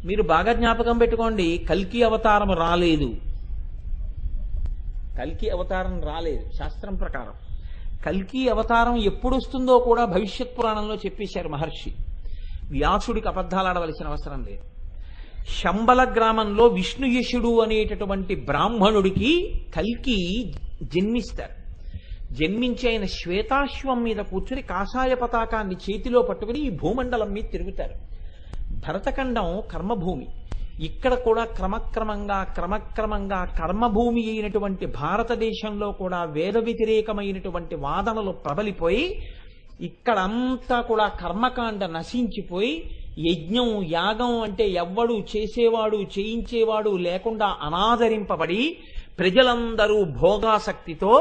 మీరు బాగా జ్ఞాపకం పెట్టుకోండి, కల్కి అవతారం రాలేదు. కల్కి అవతారం రాలేదు శాస్త్రం ప్రకారం. కల్కి అవతారం ఎప్పుడు వస్తుందో కూడా భవిష్యత్ పురాణంలో చెప్పేశారు మహర్షి. వ్యాసుడికి అబద్ధాలు ఆడవలసిన అవసరం లేదు. శంబల గ్రామంలో విష్ణుయశుడు అనేటటువంటి బ్రాహ్మణుడికి కల్కి జన్మిస్తారు. జన్మించి ఆయన శ్వేతాశ్వం మీద కూర్చుని కాషాయ పతాకాన్ని చేతిలో పట్టుకుని ఈ భూమండలం మీద తిరుగుతారు. భరతఖండం కర్మభూమి. ఇక్కడ కూడా క్రమక్రమంగా కర్మభూమి అయినటువంటి భారతదేశంలో కూడా వేద వ్యతిరేకమైనటువంటి వాదనలు ప్రబలిపోయి ఇక్కడంతా కూడా కర్మకాండ నశించిపోయి యజ్ఞం యాగం అంటే ఎవ్వడు చేసేవాడు చేయించేవాడు లేకుండా అనాదరింపబడి ప్రజలందరూ భోగాసక్తితో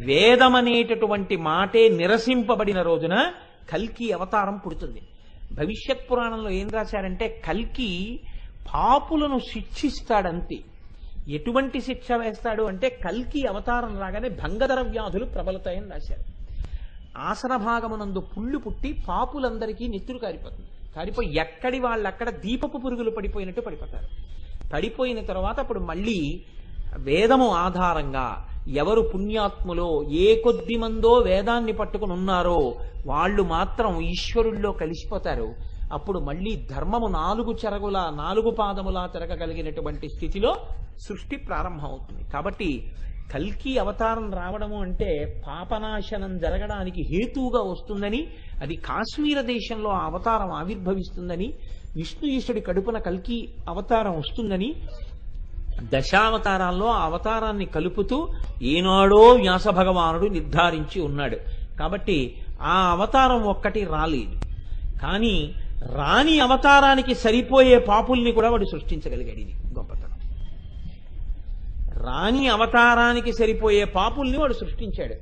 వేదమనేటటువంటి మాటే నిరసింపబడిన రోజున కల్కి అవతారం పుడుతుంది. భవిష్యత్ పురాణంలో ఏం రాశారంటే కల్కి పాపులను శిక్షిస్తాడంతే. ఎటువంటి శిక్ష వేస్తాడు అంటే కల్కి అవతారం రాగానే భంగధర వ్యాధులు ప్రబలుతాయని రాశారు. ఆసన భాగమునందు పుళ్ళు పుట్టి పాపులందరికీ నెత్తురు కారిపోతుంది. కారిపోయి ఎక్కడి వాళ్ళక్కడ దీపపు పురుగులు పడిపోయినట్టు పడిపోతారు. పడిపోయిన తర్వాత అప్పుడు మళ్ళీ వేదము ఆధారంగా ఎవరు పుణ్యాత్ములో ఏ కొద్ది మందో వేదాన్ని పట్టుకుని ఉన్నారో వాళ్ళు మాత్రం ఈశ్వరుల్లో కలిసిపోతారు. అప్పుడు మళ్ళీ ధర్మము నాలుగు పాదములా తిరగగలిగినటువంటి స్థితిలో సృష్టి ప్రారంభమవుతుంది. కాబట్టి కల్కి అవతారం రావడము అంటే పాపనాశనం జరగడానికి హేతువుగా వస్తుందని, అది కాశ్మీర దేశంలో ఆ అవతారం ఆవిర్భవిస్తుందని, విష్ణు ఈశ్వరుడి కడుపున కల్కి అవతారం వస్తుందని దశావతారాల్లో ఆ అవతారాన్ని కలుపుతూ ఏనాడో వ్యాస భగవానుడు నిర్ధారించి ఉన్నాడు. కాబట్టి ఆ అవతారం ఒక్కటి రాలేదు. కానీ రాని అవతారానికి సరిపోయే పాపుల్ని కూడా వాడు సృష్టించగలిగాడు. ఇది గొప్పతనం. రాని అవతారానికి సరిపోయే పాపుల్ని వాడు సృష్టించాడు.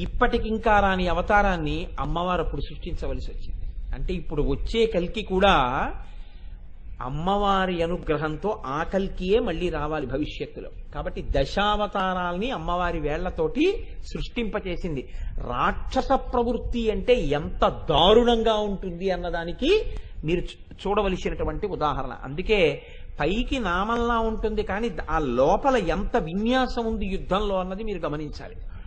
ఇప్పటికింకా రాని అవతారాన్ని అమ్మవారు అప్పుడు సృష్టించవలసి వచ్చింది. అంటే ఇప్పుడు వచ్చే కల్కి కూడా అమ్మవారి అనుగ్రహంతో ఆ కల్కియే మళ్ళీ రావాలి భవిష్యత్తులో. కాబట్టి దశావతారాల్ని అమ్మవారి వేళ్లతోటి సృష్టింపచేసింది. రాక్షస ప్రవృత్తి అంటే ఎంత దారుణంగా ఉంటుంది అన్నదానికి మీరు చూడవలసినటువంటి ఉదాహరణ. అందుకే పైకి నామంలా ఉంటుంది కానీ ఆ లోపల ఎంత విన్యాసం ఉంది యుద్ధంలో అన్నది మీరు గమనించాలి.